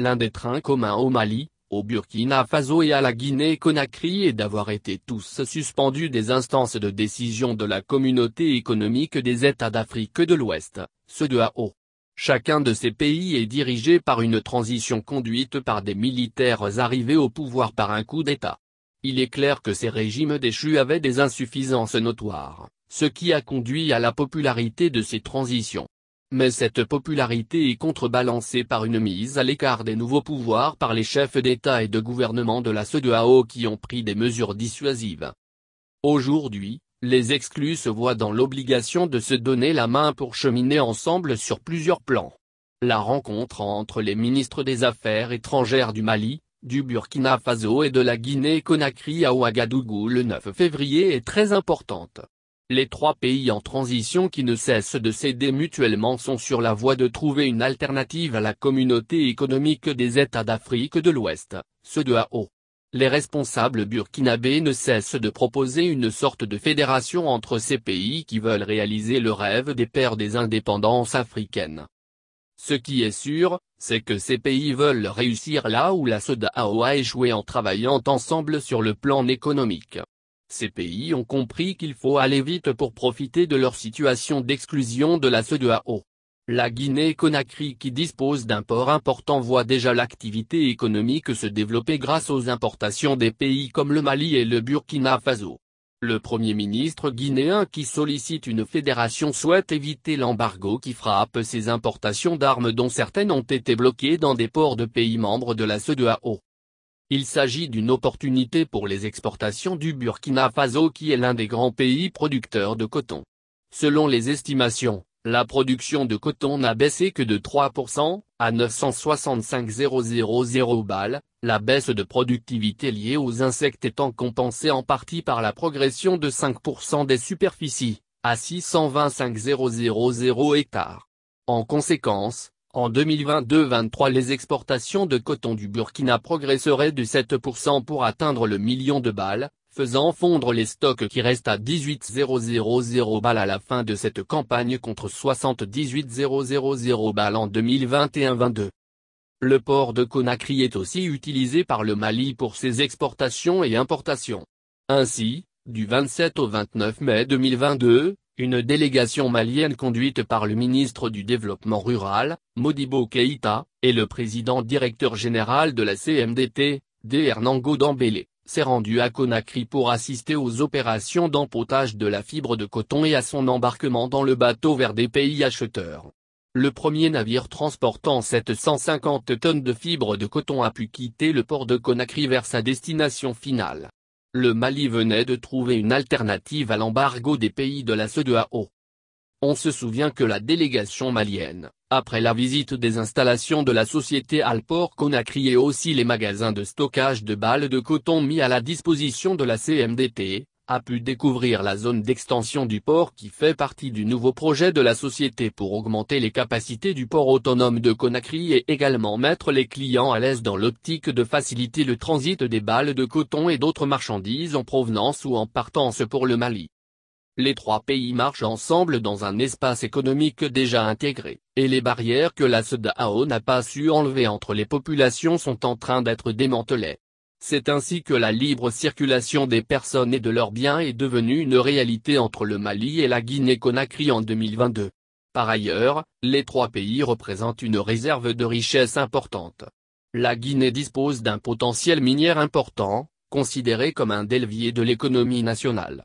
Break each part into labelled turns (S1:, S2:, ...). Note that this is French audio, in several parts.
S1: l'un des trains communs au Mali, au Burkina Faso et à la Guinée-Conakry et d'avoir été tous suspendus des instances de décision de la Communauté économique des États d'Afrique de l'Ouest, CEDEAO. Chacun de ces pays est dirigé par une transition conduite par des militaires arrivés au pouvoir par un coup d'État. Il est clair que ces régimes déchus avaient des insuffisances notoires, ce qui a conduit à la popularité de ces transitions. Mais cette popularité est contrebalancée par une mise à l'écart des nouveaux pouvoirs par les chefs d'État et de gouvernement de la CEDEAO qui ont pris des mesures dissuasives. Aujourd'hui, les exclus se voient dans l'obligation de se donner la main pour cheminer ensemble sur plusieurs plans. La rencontre entre les ministres des Affaires étrangères du Mali, du Burkina Faso et de la Guinée-Conakry à Ouagadougou le 9 février est très importante. Les trois pays en transition qui ne cessent de s'aider mutuellement sont sur la voie de trouver une alternative à la Communauté économique des États d'Afrique de l'Ouest, CEDEAO. Les responsables burkinabés ne cessent de proposer une sorte de fédération entre ces pays qui veulent réaliser le rêve des pères des indépendances africaines. Ce qui est sûr, c'est que ces pays veulent réussir là où la CEDEAO a échoué en travaillant ensemble sur le plan économique. Ces pays ont compris qu'il faut aller vite pour profiter de leur situation d'exclusion de la CEDEAO. La Guinée-Conakry qui dispose d'un port important voit déjà l'activité économique se développer grâce aux importations des pays comme le Mali et le Burkina Faso. Le Premier ministre guinéen qui sollicite une fédération souhaite éviter l'embargo qui frappe ces importations d'armes dont certaines ont été bloquées dans des ports de pays membres de la CEDEAO. Il s'agit d'une opportunité pour les exportations du Burkina Faso qui est l'un des grands pays producteurs de coton. Selon les estimations, la production de coton n'a baissé que de 3%, à 965 000 balles, la baisse de productivité liée aux insectes étant compensée en partie par la progression de 5% des superficies, à 625 000 hectares. En conséquence, en 2022-23 les exportations de coton du Burkina progresseraient de 7% pour atteindre le million de balles, faisant fondre les stocks qui restent à 18 000 balles à la fin de cette campagne contre 78 000 balles en 2021-22. Le port de Conakry est aussi utilisé par le Mali pour ses exportations et importations. Ainsi, du 27 au 29 mai 2022, une délégation malienne conduite par le ministre du Développement rural, Modibo Keïta, et le président directeur général de la CMDT, Hernango Dembélé, s'est rendu à Conakry pour assister aux opérations d'empotage de la fibre de coton et à son embarquement dans le bateau vers des pays acheteurs. Le premier navire transportant 750 tonnes de fibres de coton a pu quitter le port de Conakry vers sa destination finale. Le Mali venait de trouver une alternative à l'embargo des pays de la CEDEAO. On se souvient que la délégation malienne, après la visite des installations de la société Alport Conakry et aussi les magasins de stockage de balles de coton mis à la disposition de la CMDT, a pu découvrir la zone d'extension du port qui fait partie du nouveau projet de la société pour augmenter les capacités du port autonome de Conakry et également mettre les clients à l'aise dans l'optique de faciliter le transit des balles de coton et d'autres marchandises en provenance ou en partance pour le Mali. Les trois pays marchent ensemble dans un espace économique déjà intégré, et les barrières que la CEDEAO n'a pas su enlever entre les populations sont en train d'être démantelées. C'est ainsi que la libre circulation des personnes et de leurs biens est devenue une réalité entre le Mali et la Guinée-Conakry en 2022. Par ailleurs, les trois pays représentent une réserve de richesse importante. La Guinée dispose d'un potentiel minier important, considéré comme un des leviers de l'économie nationale.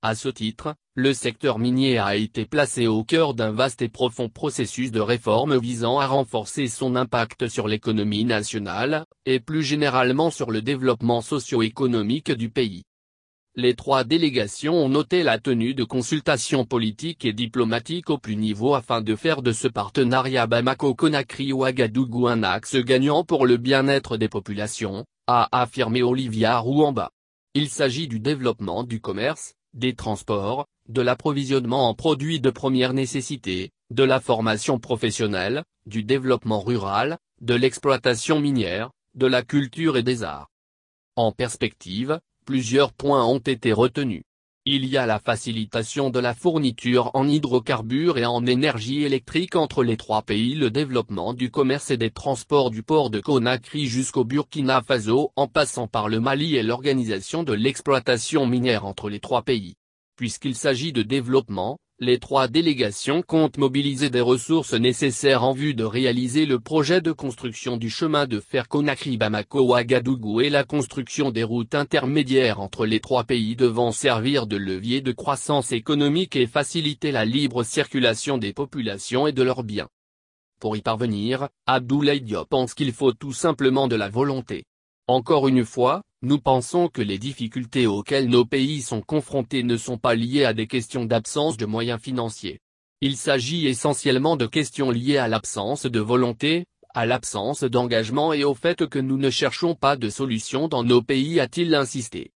S1: À ce titre, le secteur minier a été placé au cœur d'un vaste et profond processus de réforme visant à renforcer son impact sur l'économie nationale, et plus généralement sur le développement socio-économique du pays. Les trois délégations ont noté la tenue de consultations politiques et diplomatiques au plus niveau afin de faire de ce partenariat Bamako-Conakry-Ouagadougou un axe gagnant pour le bien-être des populations, a affirmé Olivia Rouamba. Il s'agit du développement du commerce, des transports, de l'approvisionnement en produits de première nécessité, de la formation professionnelle, du développement rural, de l'exploitation minière, de la culture et des arts. En perspective, plusieurs points ont été retenus. Il y a la facilitation de la fourniture en hydrocarbures et en énergie électrique entre les trois pays, le développement du commerce et des transports du port de Conakry jusqu'au Burkina Faso en passant par le Mali et l'organisation de l'exploitation minière entre les trois pays. Puisqu'il s'agit de développement, les trois délégations comptent mobiliser des ressources nécessaires en vue de réaliser le projet de construction du chemin de fer Conakry-Bamako-Ouagadougou et la construction des routes intermédiaires entre les trois pays devant servir de levier de croissance économique et faciliter la libre circulation des populations et de leurs biens. Pour y parvenir, Abdoulaye Diop pense qu'il faut tout simplement de la volonté. Encore une fois, nous pensons que les difficultés auxquelles nos pays sont confrontés ne sont pas liées à des questions d'absence de moyens financiers. Il s'agit essentiellement de questions liées à l'absence de volonté, à l'absence d'engagement et au fait que nous ne cherchons pas de solution dans nos pays, a-t-il insisté.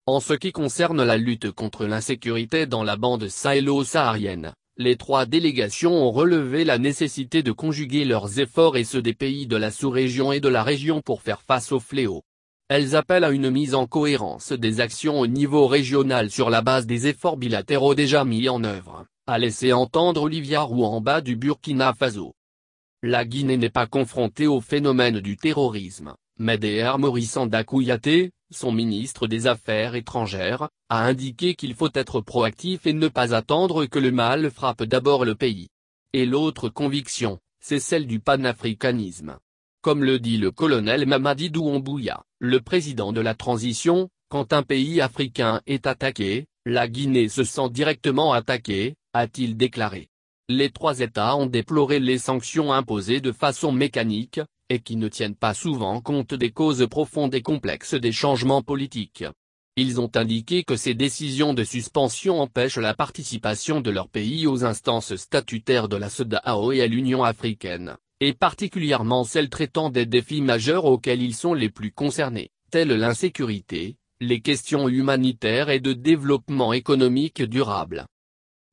S1: En ce qui concerne la lutte contre l'insécurité dans la bande sahélo-saharienne, les trois délégations ont relevé la nécessité de conjuguer leurs efforts et ceux des pays de la sous-région et de la région pour faire face au fléau. Elles appellent à une mise en cohérence des actions au niveau régional sur la base des efforts bilatéraux déjà mis en œuvre, a laissé entendre Olivia Rouamba du Burkina Faso. La Guinée n'est pas confrontée au phénomène du terrorisme, mais Dr Maurice Anda Kouyaté, son ministre des Affaires étrangères, a indiqué qu'il faut être proactif et ne pas attendre que le mal frappe d'abord le pays. Et l'autre conviction, c'est celle du panafricanisme. Comme le dit le colonel Mamadi Doumbouya, le président de la transition, quand un pays africain est attaqué, la Guinée se sent directement attaquée, a-t-il déclaré. Les trois États ont déploré les sanctions imposées de façon mécanique, et qui ne tiennent pas souvent compte des causes profondes et complexes des changements politiques. Ils ont indiqué que ces décisions de suspension empêchent la participation de leur pays aux instances statutaires de la CEDEAO et à l'Union africaine, et particulièrement celles traitant des défis majeurs auxquels ils sont les plus concernés, tels l'insécurité, les questions humanitaires et de développement économique durable.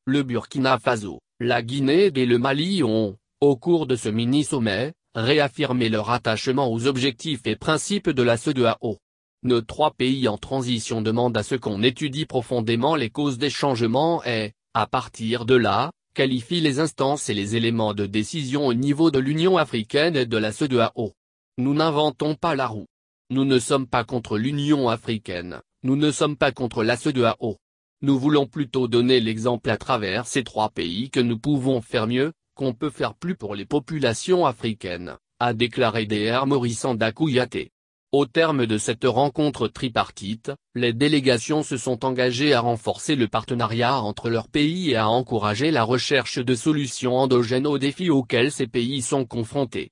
S1: Le Burkina Faso, la Guinée et le Mali ont, au cours de ce mini-sommet, réaffirmé leur attachement aux objectifs et principes de la CEDEAO. Nos trois pays en transition demandent à ce qu'on étudie profondément les causes des changements et, à partir de là, qualifie les instances et les éléments de décision au niveau de l'Union africaine et de la CEDEAO. Nous n'inventons pas la roue. Nous ne sommes pas contre l'Union africaine, nous ne sommes pas contre la CEDEAO. Nous voulons plutôt donner l'exemple à travers ces trois pays que nous pouvons faire mieux, qu'on peut faire plus pour les populations africaines, a déclaré Dr Maurice Anda Kouyaté. Au terme de cette rencontre tripartite, les délégations se sont engagées à renforcer le partenariat entre leurs pays et à encourager la recherche de solutions endogènes aux défis auxquels ces pays sont confrontés.